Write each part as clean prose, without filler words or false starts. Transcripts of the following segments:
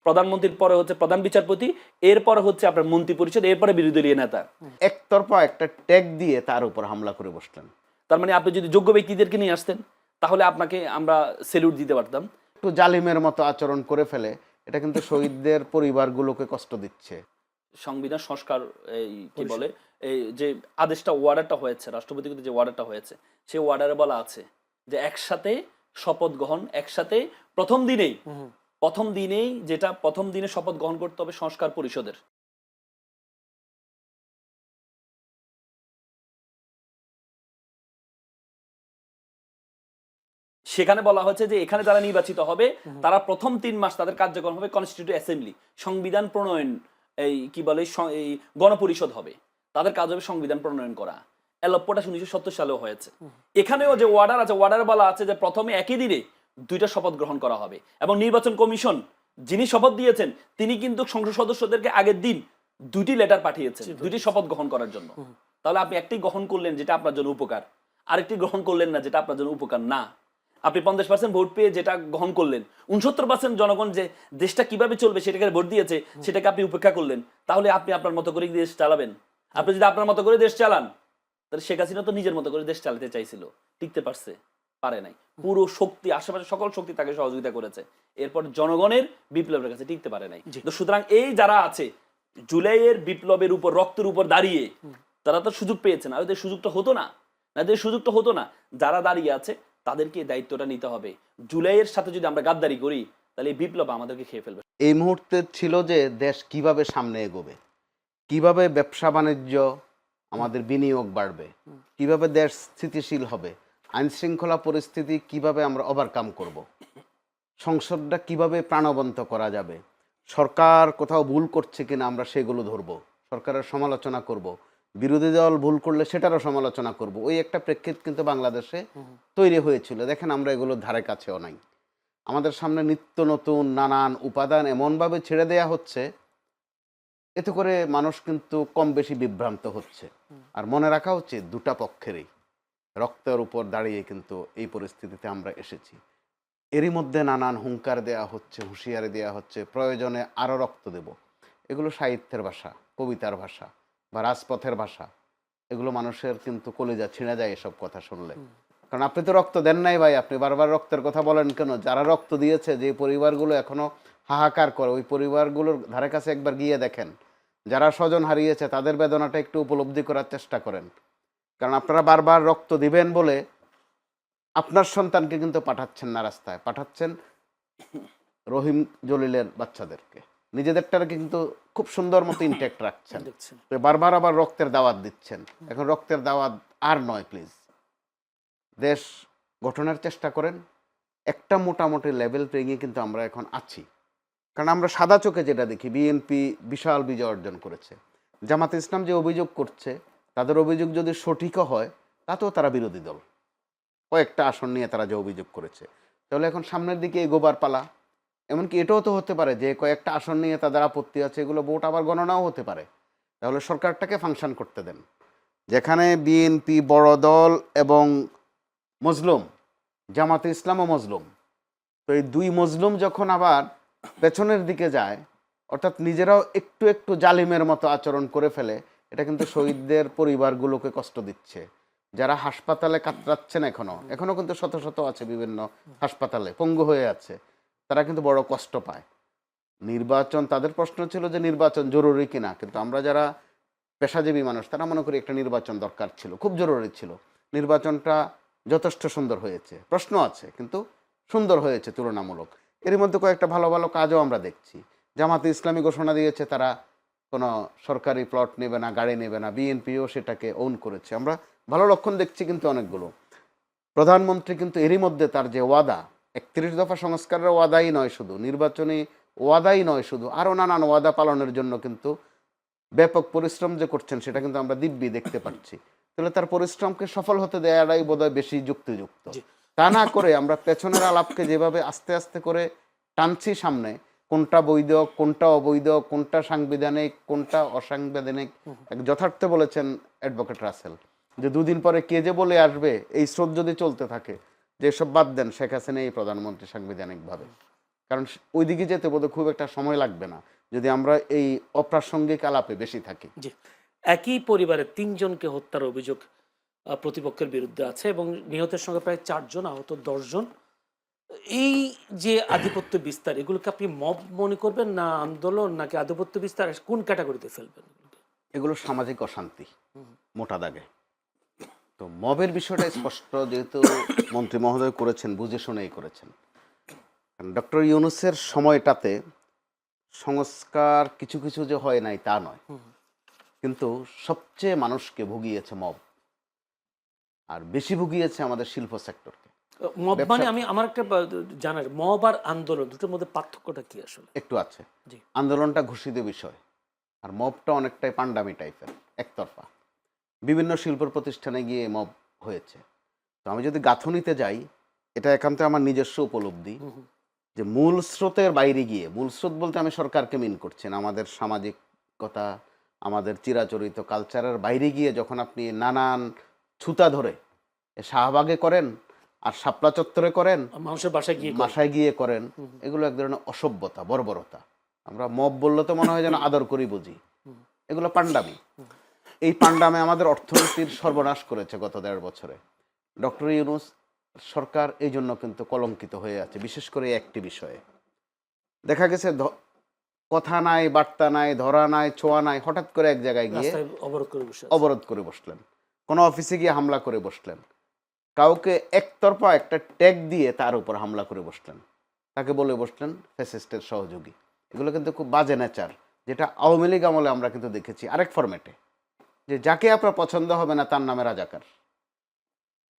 প্রধানমন্ত্রীর পরে হচ্ছে প্রধান বিচারপতি, এরপরে হচ্ছে আপনার মন্ত্রী পরিষদ, এরপরে বিরোধী দলীয় নেতা। একতরফা একটা ট্যাগ দিয়ে তার উপর হামলা করে বসলেন। তার মানে আপনি যদি যোগ্য ব্যক্তিদেরকে নিয়ে আসতেন তাহলে আপনাকে আমরা সেলুট দিতে পারতাম। একটু জালিমের মতো আচরণ করে ফেলে, এটা কিন্তু শহীদদের পরিবারগুলোকে কষ্ট দিচ্ছে। সংবিধান সংস্কার এই কি বলে এই যে আদেশটা ওয়ার্ডারটা হয়েছে, রাষ্ট্রপতি যে ওয়ার্ডারটা হয়েছে, সেই ওয়ার্ডারে বলা আছে যে একসাথে শপথ গ্রহণ, একসাথে প্রথম দিনেই যেটা প্রথম দিনে শপথ গ্রহণ করতে হবে সংস্কার পরিষদের। সেখানে বলা হয়েছে যে এখানে যারা নির্বাচিত হবে তারা প্রথম ৩ মাস তাদের কার্যক্রম হবে কনস্টিটিউটিভ অ্যাসেম্বলি, সংবিধান প্রণয়ন, এই কি বলে এই গণপরিষদ হবে, তাদের কাজ হবে সংবিধান প্রণয়ন করা। এলপ্পটা 1970 সালেও হয়েছে। এখানেও যে ওয়ার্ডার আছে, ওয়ার্ডার বলা আছে যে প্রথমে একই দিনে 2টা শপথ গ্রহণ করা হবে, এবং নির্বাচন কমিশন যিনি শপথ দিয়েছেন তিনি কিন্তু সংসদ সদস্যদেরকে আগের দিন 2টি লেটার পাঠিয়েছেন 2টি শপথ গ্রহণ করার জন্য। তাহলে আপনি একটি গ্রহণ করলেন যেটা আপনার জন্য উপকার, আরেকটি গ্রহণ করলেন না যেটা আপনার জন্য উপকার না। আপনি 50% ভোট পেয়ে যেটা গ্রহণ করলেন, 69% জনগণ যে দেশটা কিভাবে চলবে সেটাকে ভোট দিয়েছে সেটাকে আপনি উপেক্ষা করলেন। তাহলে আপনি আপনার মতো করে দেশ চালাবেন? আপনি যদি আপনার মতো করে দেশ চালান, তাহলে শেখ হাসিনা তো নিজের মতো করে দেশ চালাতে চাইছিল, টিকতে পারছে? পারে নাই। পুরো শক্তি, আশেপাশে সকল শক্তি তাকে সহযোগিতা করেছে, এরপর জনগণের বিপ্লবের কাছে টিকতে পারে নাই। তো সুতরাং এই যারা আছে জুলাইয়ের বিপ্লবের উপর, রক্তের উপর দাঁড়িয়ে, তারা তো সুযোগ পেয়েছে না, ওদের সুযোগটা হতো না, সুযোগটা হতো না। যারা দাঁড়িয়ে আছে তাদেরকে দায়িত্বটা নিতে হবে। জুলাইয়ের সাথে যদি আমরা গাদ্দারি করি তাহলে এই বিপ্লব আমাদেরকে খেয়ে ফেলবে। এই মুহূর্তে ছিল যে দেশ কিভাবে সামনে এগোবে, কিভাবে ব্যবসা বাণিজ্য, আমাদের বিনিয়োগ বাড়বে, কিভাবে দেশ স্থিতিশীল হবে, আইন শৃঙ্খলা পরিস্থিতি কিভাবে আমরা ওভারকাম করব, সংসদটা কিভাবে প্রাণবন্ত করা যাবে, সরকার কোথাও ভুল করছে কিনা আমরা সেগুলো ধরবো, সরকারের সমালোচনা করব, বিরোধী দল ভুল করলে সেটারও সমালোচনা করব। ওই একটা প্রেক্ষিত কিন্তু বাংলাদেশে তৈরি হয়েছিল। দেখেন আমরা এগুলোর ধারে কাছেও নাই। আমাদের সামনে নিত্য নতুন নানান উপাদান এমনভাবে ছেড়ে দেয়া হচ্ছে, এতে করে মানুষ কিন্তু কম বেশি বিভ্রান্ত হচ্ছে। আর মনে রাখা উচিত দুটা পক্ষেরই রক্তের উপর দাঁড়িয়ে কিন্তু এই পরিস্থিতিতে আমরা এসেছি। এরই মধ্যে নানান হুঙ্কার দেয়া হচ্ছে, হুঁশিয়ারি দেওয়া হচ্ছে, প্রয়োজনে আরও রক্ত দেব। এগুলো সাহিত্যের ভাষা, কবিতার ভাষা বা রাজপথের ভাষা। এগুলো মানুষের কিন্তু কলিজা ছিঁড়ে যায় এসব কথা শুনলে। কারণ আপনি তো রক্ত দেন নাই ভাই, আপনি বারবার রক্তের কথা বলেন কেন? যারা রক্ত দিয়েছে, যে পরিবারগুলো এখনো হাহাকার করে, ওই পরিবারগুলোর ধারে কাছে একবার গিয়ে দেখেন। যারা স্বজন হারিয়েছে তাদের বেদনাটা একটু উপলব্ধি করার চেষ্টা করেন। কারণ আপনারা বারবার রক্ত দিবেন বলে আপনার সন্তানকে কিন্তু পাঠাচ্ছেন না রাস্তায়, পাঠাচ্ছেন রহিম জলিলের বাচ্চাদেরকে, নিজেদেরটাকে কিন্তু খুব সুন্দর মতো ইনট্যাক্ট রাখছেন, বারবার আবার রক্তের দাওয়াত দিচ্ছেন। এখন রক্তের দাওয়াত আর নয়, প্লিজ দেশ গঠনের চেষ্টা করেন। একটা মোটামুটি লেভেল পেরিয়ে কিন্তু আমরা এখন আছি। কারণ আমরা সাদা চোখে যেটা দেখি, বিএনপি বিশাল বিজয় অর্জন করেছে, জামাতে ইসলাম যে অভিযোগ করছে তাদের অভিযোগ যদি সঠিকও হয় তাতেও তারা বিরোধী দল, কয়েকটা আসন নিয়ে তারা যে অভিযোগ করেছে। তাহলে এখন সামনের দিকে এগোবার পালা। এমনকি এটাও তো হতে পারে যে কয়েকটা আসন নিয়ে তাদের আপত্তি আছে, এগুলো ভোট আবার গণনাও হতে পারে। তাহলে সরকারটাকে ফাংশন করতে দেন। যেখানে বিএনপি বড় দল এবং মজলুম, জামাতে ইসলামও মজলুম, তো এই দুই মজলুম যখন আবার পেছনের দিকে যায়, অর্থাৎ নিজেরাও একটু একটু জালিমের মতো আচরণ করে ফেলে, এটা কিন্তু শহীদদের পরিবারগুলোকে কষ্ট দিচ্ছে। যারা হাসপাতালে কাতরাচ্ছেন এখনো কিন্তু শত শত আছে বিভিন্ন হাসপাতালে, পঙ্গু হয়ে আছে, তারা কিন্তু বড় কষ্ট পায়। নির্বাচন, তাদের প্রশ্ন ছিল যে নির্বাচন জরুরি কিনা, কিন্তু আমরা যারা পেশাজীবী মানুষ তারা মনে করি একটা নির্বাচন দরকার ছিল, খুব জরুরি ছিল। নির্বাচনটা যথেষ্ট সুন্দর হয়েছে, প্রশ্ন আছে কিন্তু সুন্দর হয়েছে তুলনামূলক। এর মধ্যে কয়েকটা ভালো ভালো কাজও আমরা দেখছি। জামাতে ইসলামী ঘোষণা দিয়েছে তারা কোনো সরকারি প্লট নেবে না, গাড়ি নেবে না, বিএনপিও সেটাকে ওন করেছে, আমরা ভালো লক্ষণ দেখছি। কিন্তু অনেকগুলো প্রধানমন্ত্রী কিন্তু এরই মধ্যে তার যে ওয়াদা, 31 দফা সংস্কারের ওয়াদাই নয় শুধু, নির্বাচনী ওয়াদাই নয় শুধু, আরও নানান ওয়াদা পালনের জন্য কিন্তু ব্যাপক পরিশ্রম যে করছেন সেটা কিন্তু আমরা দিব্যি দেখতে পাচ্ছি। তাহলে তার পরিশ্রমকে সফল হতে দেওয়াটাই বোধহয় বেশি যুক্তিযুক্ত। তা না করে আমরা পেছনের আলাপকে যেভাবে আস্তে আস্তে করে টানছি সামনে, কোনটা বৈধ, কোনটা অবৈধ, কোনটা সাংবিধানিক, কোনটা অসাংবিধানিক, যথার্থ বলেছেন অ্যাডভোকেট রাসেল যে দুদিন পরে কে যে বলে আসবে, এই স্রোত যদি চলতে থাকে যে সব বাদ দেন, শেখ হাসিনা এই প্রধানমন্ত্রী সাংবিধানিকভাবে। কারণ ওইদিকে যেতে বোধহয় খুব একটা সময় লাগবে না যদি আমরা এই অপ্রাসঙ্গিক আলাপে বেশি থাকি। জি, একই পরিবারের 3 জনকে হত্যার অভিযোগ প্রতিপক্ষের বিরুদ্ধে আছে এবং নিহতের সঙ্গে প্রায় 4 জন, আহত 10 জন। এই যে আধিপত্য বিস্তার, এগুলোকে আপনি মব মনে করবেন না আন্দোলন, নাকি আধিপত্য বিস্তার, কোন ক্যাটাগরিতে ফেলবেন? এগুলো সামাজিক অশান্তি মোটা দাগে। তো মবের বিষয়টা স্পষ্ট, যেহেতু মন্ত্রী মহোদয় করেছেন, বুঝে শুনেই করেছেন। ডক্টর ইউনূসের সময়টাতে সংস্কার কিছু কিছু যে হয় নাই তা নয়, কিন্তু সবচেয়ে মানুষকে ভুগিয়েছে মব, আর বেশি ভুগিয়েছে আমাদের শিল্প সেক্টরকে। মব মানে আমি আমার একটা জানার, মব আর আন্দোলন দুটোর মধ্যে পার্থক্যটা কি আসলে? একটু আছে। জি। আন্দোলনটা ঘোষিত বিষয়, আর মবটা অনেকটাই পান্ডামি টাইপের, একতরফা। বিভিন্ন শিল্প প্রতিষ্ঠানে গিয়ে মব হয়েছে। তো আমি যদি গাঁথনিতে যাই, এটা একান্ত আমার নিজস্ব উপলব্ধি যে মূল স্রোতের বাইরে গিয়ে, মূল স্রোত বলতে আমি সরকারকে মিন করছি না, আমাদের সামাজিকতা, আমাদের চিরাচরিত কালচারের বাইরে গিয়ে যখন আপনি নানান ছুতা ধরে শাহবাগে করেন আর শাপলা চত্বরে করেন, মানুষের বাসায় গিয়ে করেন, এগুলো এক ধরনের অসভ্যতা, বর্বরতা। আমরা মব বললে তো মনে হয় যেন আদর করি বুঝি, এগুলো পান্ডামি। এই পান্ডামে আমাদের অর্থনীতির সর্বনাশ করেছে গত 1.5 বছরে। ডক্টর ইউনূস সরকার এই জন্য কিন্তু কলঙ্কিত হয়ে আছে, বিশেষ করে একটি বিষয়ে। দেখা গেছে কথা নাই, বার্তা নাই, ধরা নাই, ছোঁয়া নাই, হঠাৎ করে এক জায়গায় গিয়ে অবরোধ করে বসলেন, কোনো অফিসে গিয়ে হামলা করে বসলেন, কাউকে একতরফা একটা ট্যাগ দিয়ে তার উপর হামলা করে বসলেন, তাকে বলে বসলেন ফ্যাসিস্টের সহযোগী। এগুলো কিন্তু খুব বাজে নেচার, যেটা আওয়ামী লীগ আমলে আমরা কিন্তু দেখেছি আরেক ফরম্যাটে, যে যাকে আপনার পছন্দ হবে না তার নামে রাজাকার।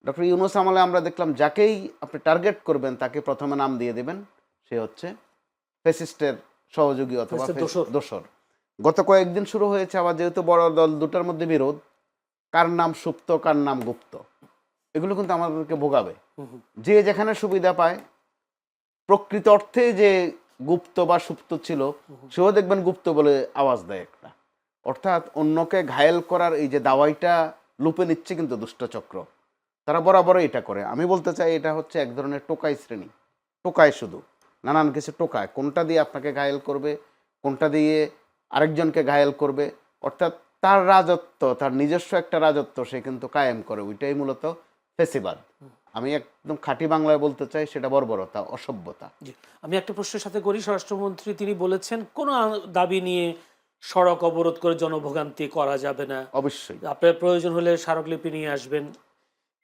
ডক্টর ইউনূস আমলে আমরা দেখলাম যাকেই আপনি টার্গেট করবেন তাকে প্রথমে নাম দিয়ে দেবেন, সে হচ্ছে ফ্যাসিস্টের সহযোগী অথবা দোসর। গত কয়েকদিন শুরু হয়েছে আবার, যেহেতু বড় দল দুটার মধ্যে বিরোধ, কার নাম সুপ্ত কার নাম গুপ্ত, এগুলো কিন্তু আমাদেরকে ভোগাবে। যে যেখানে সুবিধা পায়, প্রকৃত অর্থে যে গুপ্ত বা সুপ্ত ছিল সেও দেখবেন গুপ্ত বলে আওয়াজ দেয় একটা, অর্থাৎ অন্যকে ঘায়েল করার এই যে দাওয়াইটা লুপে নিচ্ছে কিন্তু দুষ্টচক্র, তারা বরাবরই এটা করে। আমি বলতে চাই এটা হচ্ছে এক ধরনের টোকাই শ্রেণী, টোকায় শুধু নানান কিছু টোকায়, কোনটা দিয়ে আপনাকে ঘায়েল করবে, কোনটা দিয়ে আরেকজনকে ঘায়েল করবে, অর্থাৎ তার রাজত্ব, তার নিজস্ব একটা রাজত্ব সে কিন্তু কায়েম করে, ওইটাই মূলত ফেসিবাদ। আমি একদম খাঁটি বাংলায় বলতে চাই, সেটা বর্বরতা, অসভ্যতা। আমি একটা প্রশ্নের সাথে করি, স্বরাষ্ট্রমন্ত্রী তিনি বলেছেন কোনো দাবি নিয়ে সড়ক অবরোধ করে জনভোগান্তি করা যাবে না, অবশ্যই আপনার প্রয়োজন হলে স্মারকলিপি নিয়ে আসবেন।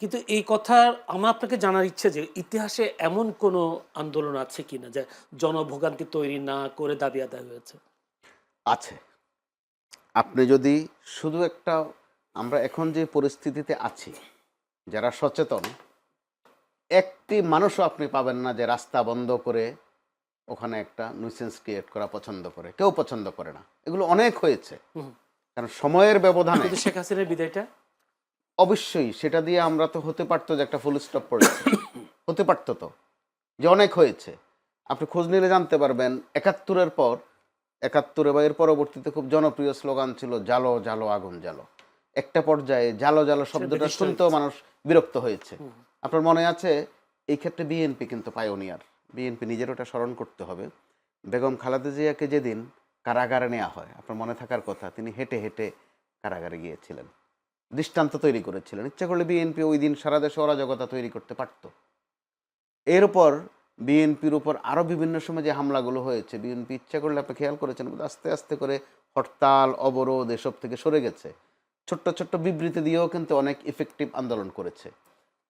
কিন্তু এই কথা আমার আপনাকে জানার ইচ্ছে যে ইতিহাসে এমন কোনো আন্দোলন আছে কিনা যে জনভোগান্তি তৈরি না করে দাবি আদায় হয়েছে? আছে। আপনি যদি শুধু একটা, আমরা এখন যে পরিস্থিতিতে আছি, যারা সচেতন, একটি মানুষও আপনি পাবেন না যে রাস্তা বন্ধ করে ওখানে একটা নিউসেন্স ক্রিয়েট করা পছন্দ করে, কেউ পছন্দ করে না। এগুলো অনেক হয়েছে, কারণ সময়ের ব্যবধানে। শেখ হাসিনার বিদায়টা অবশ্যই সেটা দিয়ে আমরা তো হতে পারতো যে একটা ফুল স্টপ পড়েছে, হতে পারতো তো, যে অনেক হয়েছে। আপনি খোঁজ নিলে জানতে পারবেন 71-এর পর, 71 বা এর পরবর্তীতে খুব জনপ্রিয় স্লোগান ছিল জালো জালো আগুন জালো। একটা পর্যায়ে জালো জালো শব্দটা শুনতেও মানুষ বিরক্ত হয়েছে। আপনার মনে আছে, এই ক্ষেত্রে বিএনপি কিন্তু পায়োনিয়ার। বিএনপি নিজের ওটা স্মরণ করতে হবে। বেগম খালেদা জিয়াকে যেদিন কারাগারে নেওয়া হয়, আপনার মনে থাকার কথা, তিনি হেঁটে হেঁটে কারাগারে গিয়েছিলেন, দৃষ্টান্ত তৈরি করেছিলেন। ইচ্ছা করলে বিএনপি ওই দিন সারা দেশে অরাজকতা তৈরি করতে পারত। এর উপর বিএনপির উপর আরও বিভিন্ন সময় যে হামলাগুলো হয়েছে, বিএনপি ইচ্ছা করলে আপনি খেয়াল করেছেন আস্তে আস্তে করে হরতাল, অবরোধ এসব থেকে সরে গেছে। ছোট্ট ছোট্ট বিবৃতি দিয়েও কিন্তু অনেক ইফেক্টিভ আন্দোলন করেছে।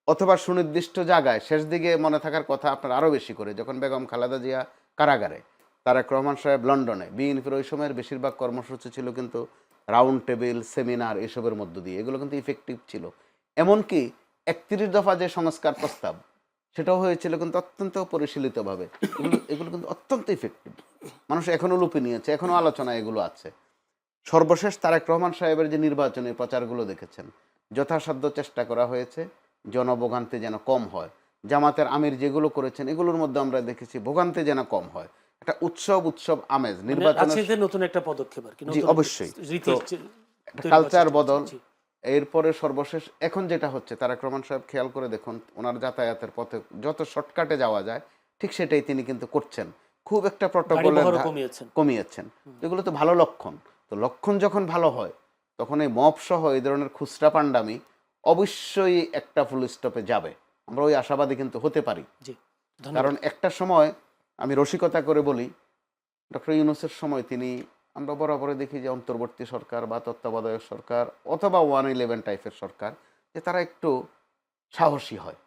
অথবা সুনির্দিষ্ট জায়গায় শেষ দিকে মনে থাকার কথা আপনার আরও বেশি করে, যখন বেগম খালেদা জিয়া কারাগারে, তারেক রহমান সাহেব লন্ডনে, বিএনপির ওই সময়ের বেশিরভাগ কর্মসূচি ছিল কিন্তু রাউন্ড টেবিল, সেমিনার, এসবের মধ্য দিয়ে। এগুলো কিন্তু ইফেক্টিভ ছিল। এমনকি 31 দফা যে সংস্কার প্রস্তাব, সেটাও হয়েছিল কিন্তু অত্যন্ত পরিশীলিতভাবে। এগুলো কিন্তু অত্যন্ত ইফেক্টিভ, মানুষ এখনও লুপে নিয়েছে, এখনও আলোচনায় এগুলো আছে। সর্বশেষ তারেক রহমান সাহেবের যে নির্বাচনী প্রচারগুলো দেখেছেন, যথাসাধ্য চেষ্টা করা হয়েছে জনভোগান্তি যেন কম হয়। জামাতের আমির যেগুলো করেছেন, এগুলোর মধ্যে আমরা দেখেছি ভোগান্তি যেন কম হয়, একটা উৎসব আমেজ। নির্বাচনের নতুন একটা পদক্ষেপ আর কি। জি অবশ্যই, কালচার বদল। এরপরে সর্বশেষ এখন যেটা হচ্ছে, তারেক রহমান সাহেব খেয়াল করে দেখুন, ওনার যাতায়াতের পথে যত শর্টকাটে যাওয়া যায় ঠিক সেটাই তিনি কিন্তু করছেন। খুব একটা গাড়ি প্রটোকলের বহরও কমিয়েছেন। কমিয়েছেন। এগুলো তো ভালো লক্ষণ। তো লক্ষণ যখন ভালো হয় তখন এই মব সহ এই ধরনের খুচরা পান্ডামি অবশ্যই একটা ফুল স্টপে যাবে। আমরা ওই আশাবাদী কিন্তু হতে পারি। জি, ধন্যবাদ। কারণ একটা সময় আমি রসিকতা করে বলি, ডক্টর ইউনূসের সময় তিনি, আমরা বরাবরই দেখি যে অন্তর্বর্তী সরকার বা তত্ত্বাবধায়ক সরকার অথবা 111 টাইপের সরকার, যে তারা একটু সাহসী হয়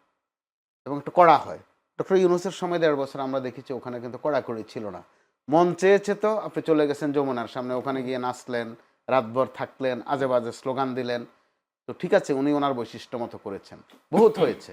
এবং একটু কড়া হয়। ডক্টর ইউনূসের সময় 1.5 বছর আমরা দেখেছি ওখানে কিন্তু কড়াকড়ি ছিল না। মন চেয়েছে তো আপনি চলে গেছেন যমুনার সামনে, ওখানে গিয়ে নাচলেন, রাতভর থাকলেন, আজে বাজে স্লোগান দিলেন। তো ঠিক আছে, উনি ওনার বৈশিষ্ট্য মতো করেছেন, বহুত হয়েছে।